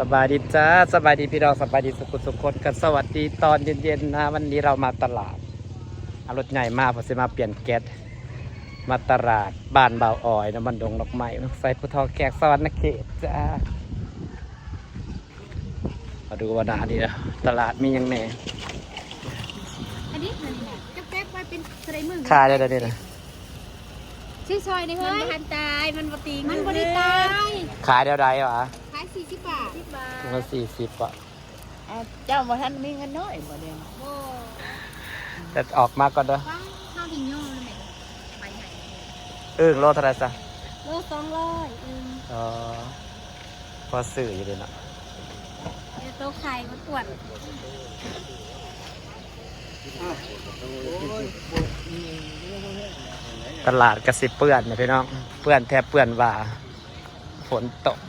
สบายดีจ้าสบายดีพี่น้องสบายดีสุขคนกันสวัสดีตอนเย็นๆนะวันนี้เรามาตลาดเอารถใหญ่มาผมจะมาเปลี่ยนแก๊สมาตลาดบ้านเบาอ่อยนะบันดงดอกไม้ใส่ผู้ทอแขกสวรรค์เขตจ้ามาดูวันนี้นะตลาดมียังไงอันนี้มันจะแป๊กไว้เป็นสไลมือขายได้เลยนะชื่อซอยนี่เฮ้ยมันตายมันบตีมันบริตาย ขายเดียวใดวะขาย40 บาทถุงละ40 บาทเจ้าบ่ทันมีเงินน้อยบ่เด้โอ้แต่ออกมาก่อนเด้อข้าวดิ่งย่อเลยไหมใหญ่โลเท่าไรจ้ะโล200อ๋อพอซื้ออยู่เลยนะโต๊ะไข่มันปวดตลาดกระสิเปื้อนนะพี่น้องเปื้อนแทบเปื้อนว่าฝนตก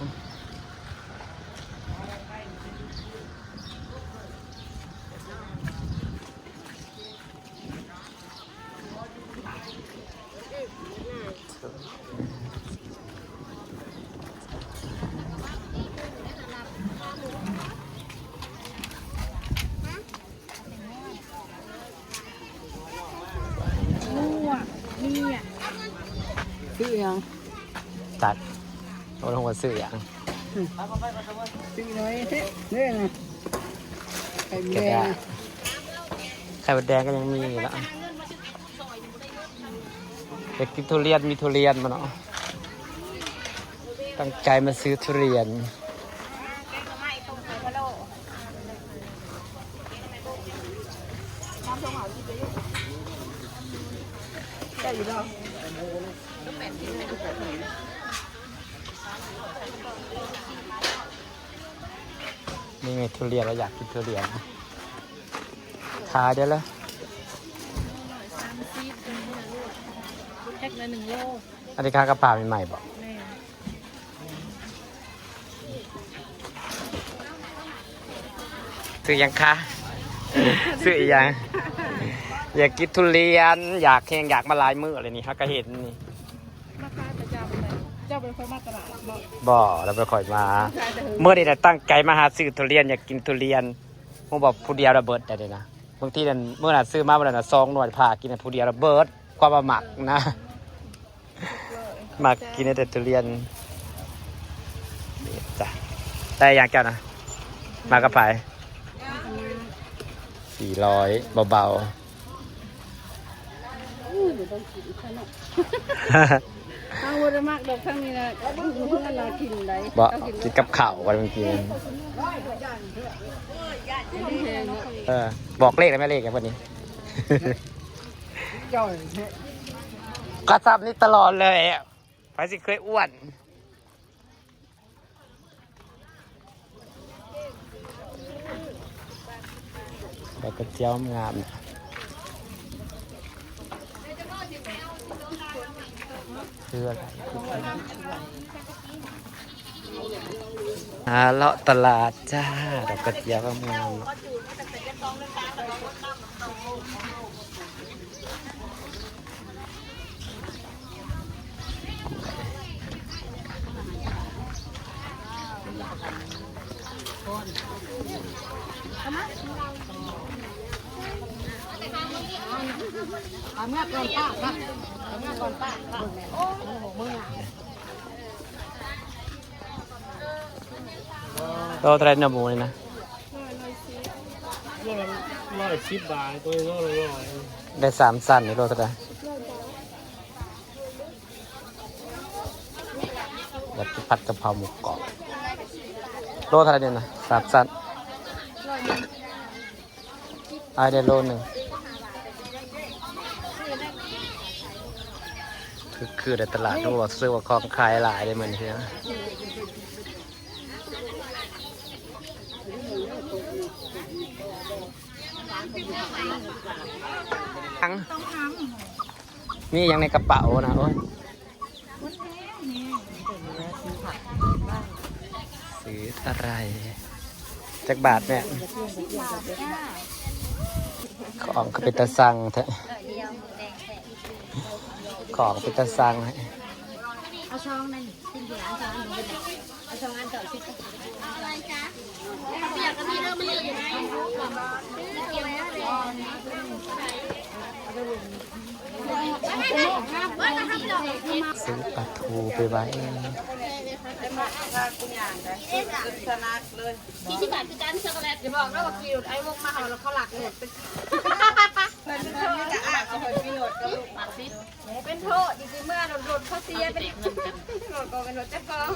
ซื้อยังตัดเราลงมาซื้ออย่างซื้อน้อยเนี่ยนะไข่แดงไข่มดแดงก็ยังมีแล้วเด็กกินทุเรียนมีทุเรียนมาเนาะตั้งใจมาซื้อทุเรียนได้อยู่แล้วนี่ไงทุเรียนเราอยากกินทุเรียนขายได้แล้วแพ็คละ1 โลอันนี้ข้ากระเพราใหม่ๆบอกซื้อยังคะซื้อยังอยากกินทุเรียนอยากแข่งอยากมาลายมืออะไรนี่ฮักก็เห็นนี่มาขายประจำเลยเจ้าเป็นคนมาตลาดบ่เราไปคอยมาเมื่อนี้นะตั้งใจมาหาซื้อทุเรียนอยากกินทุเรียนมึงบอกผู้เดียวระเบิดได้เลยนะบางทีนั่นเมื่อน่ะซื้อมาเมื่อน่ะ2 หน่วยผ่ากินผู้เดียวระเบิดความหมักนะหมักกินแต่ทุเรียนจ้ะได้อย่างแก้วนะมากระเพรา400เบาๆข้าวจะมากดอกข้างนี้นะเพื่อนเรากินได้บ่กินกับข้าวกันบางทีบอกเลขได้ไหมเลขกันวันนี้กระซับนี่ตลอดเลยไปสิเคยอ้วนแล้วก็เจียวงามคืออะไรเลาะตลาดจ้าดอกกระเจียวงามเอาเมื่อก่อนป้าครับเอาเมื่อก่อนป้าโอ้โหโลเท่าไรเนื้อหมูนี่นะ110 บาทตัวโล100ได้3 สั้นนี่โลเท่าไรแบบผัดกะเพราหมูกรอบโลเท่าไรเนี่ยนะ3 สั้นได้โล 1คือในตลาดดูว่าซื้อว่าของขายหลายเลยเหมือนเช่นมีอย่างในกระเป๋านะโอ้ยซื้ออะไรจักบาทเนี่ยของก็เป็นตะสั่งแท้ของเป็นตะสั่งเอาช่องนั่นจริงๆเอาช่องอันต่อชิดอะไรจ๊ะ ซื้อปลาทูไปไว้ ที่ที่บ้านคือการช็อกโกแลตอย่าบอกนะว่ากิวไอ้วงมาเขาแล้วเขาหลักเลยเป็นโทษจริงๆเมื่อรถเขาเสียเป็นรถก็เป็นรถเจ้าของ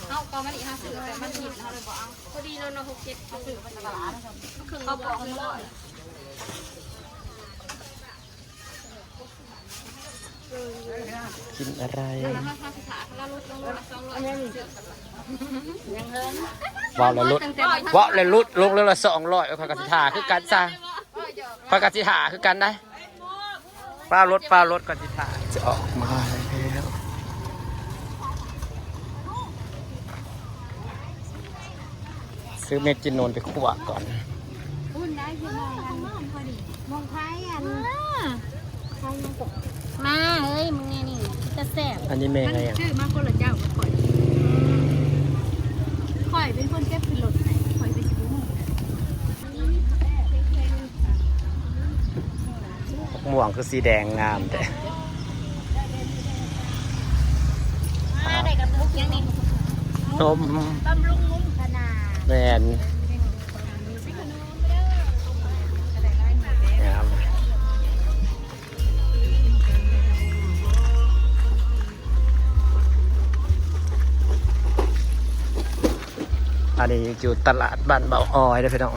เอาก็มันอีก50แต่มันผิดเขาเลยบอกเอาพอดีเรา6-7เขาซื้อมาตลาดเขาบอกเลยว่า กินอะไรว้าวเลยลุดว้าวเลยลุดลงเรื่องละ200เอาข้ากะสิถาคือกันซะข้ากะสิถาคือกันได้ป้ารถกะสิถาจะออกมาแล้วซื้อเม็ดจินโนนไปคั่วก่อน อุ่นได้คือมองพอดีมองไพ่อันมาเฮ้ยมึงไงนี่จะแสบ อันนี้เมย์ไงอ่ะ ชื่อมาคนละเจ้าข่อยเป็นคนเก็บผิดรถไหนข่อยไปชิบุ้ง ม่วงคือสีแดงงามแต่ ได้กับมุกยังนี่ นม บำรุงมุ้งขนาด แมนงามอันนี้อยู่ตลาดบ้านเบาออยเด้อพี่น้อง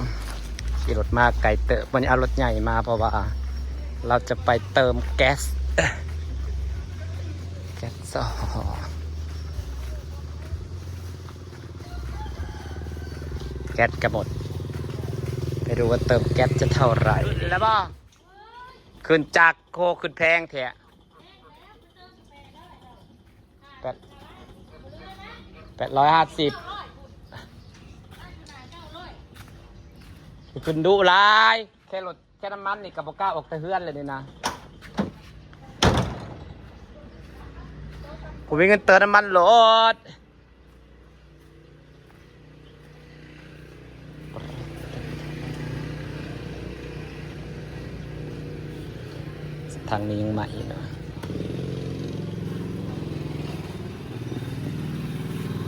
ขี่รถมาไกลเติบวันนี้เอารถใหญ่มาเพราะว่าเราจะไปเติมแก๊สซอแก๊สกระหมดไปดูว่าเติมแก๊สจะเท่าไหร่แล้วบ่ขึ้นจากโคขึ้นแพงแท้850ขึ้นดูหลายแค่รถแค่น้ำมันนี่กับก้าออกแต่เฮือนเลยนี่นะผมมีเงินเติมน้ำมันรถทางนี้ยังใหม่เนาะ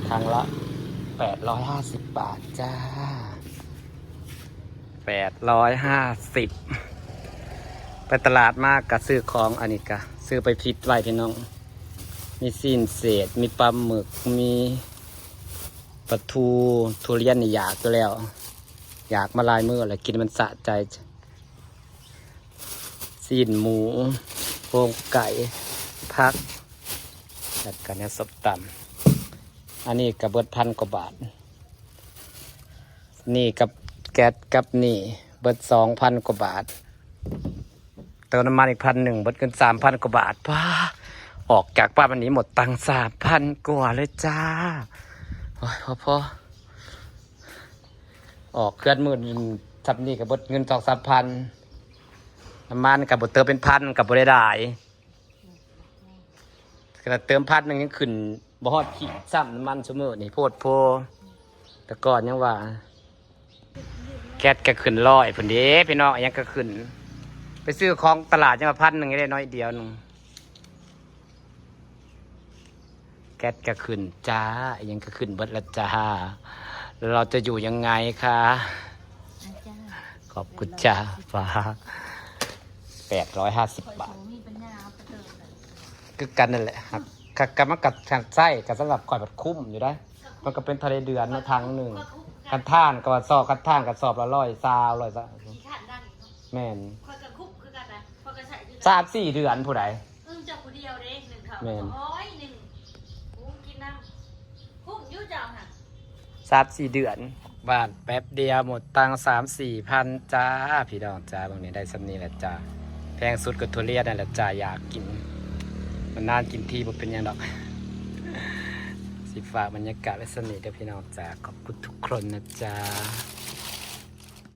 ทางละ850 บาทจ้า850ไปตลาดมากกับซื้อของอันนี้กะซื้อไปพิษไว้พี่น้องมีซีนเศษมีปลาหมึกมีปลาทูทุเรียนนี่อยากตัวแล้วอยากมาลายมืออะไรกินมันสะใจซีนหมูโครงไก่พักจัดกันเนี่ยสบตำอันนี้กับเบิด1,000 กว่าบาทนี่กับแก๊สกับนี่เบิด2,000 กว่าบาทเติมน้ำมันอีก1,000เบิดเงิน3,000 กว่าบาทว้าออกจากบ้านวันนี้หมดตังค์3,000 กว่าเลยจ้าโอ้ยพอออกเคลื่อนมือทับนี่กับเบิดเงิน2-3 พันน้ำมันกับบดเติมเป็น1,000กับบดได้ขนาดเติม1,000ยังขึ้นบ่ฮอดขีดซ้ำน้ำมันชั่วโมงนี่โพดโพแต่ก่อนยังว่าแก๊สก็ขึ้น100พุ่นเด้พี่น้องยังก็ขึ้นไปซื้อของตลาดยังว่า1,000ได้น้อยเดียวนึงแก๊สก็ขึ้นจ้ายังก็ขึ้นเบิดละจ้าเราจะอยู่ยังไงคะขอบคุณจ้าฟ้า850 บาทคือกันนั่นแหละครับกับมันกับทางไส้กับสำหรับข่อยแบบคุ้มอยู่ได้มันก็เป็นทะเลเดือนในทางหนึ่งกันท่านกับสอบกันท่านกับสอบละ100 แม่น3-4 เดือนผู้ใดจะผู้เดียวเด้1เขา แม่น กินน้ำคุ้มยุ่จังค่ะ 3-4 เดือนบ้านแป๊บเดียวหมดตังค์3-4 พันจ้าพี่น้องจ้าบางนี้ได้สำนีแหละจ้าแพงสุดก็ทุเรียนนั่นแหละจ้าอยากกินมันนานกินทีบ่เป็นยังดอกสิฝากบรรยากาศและสนิทเด้อพี่น้องจ้าขอบคุณทุกคนนะจ้า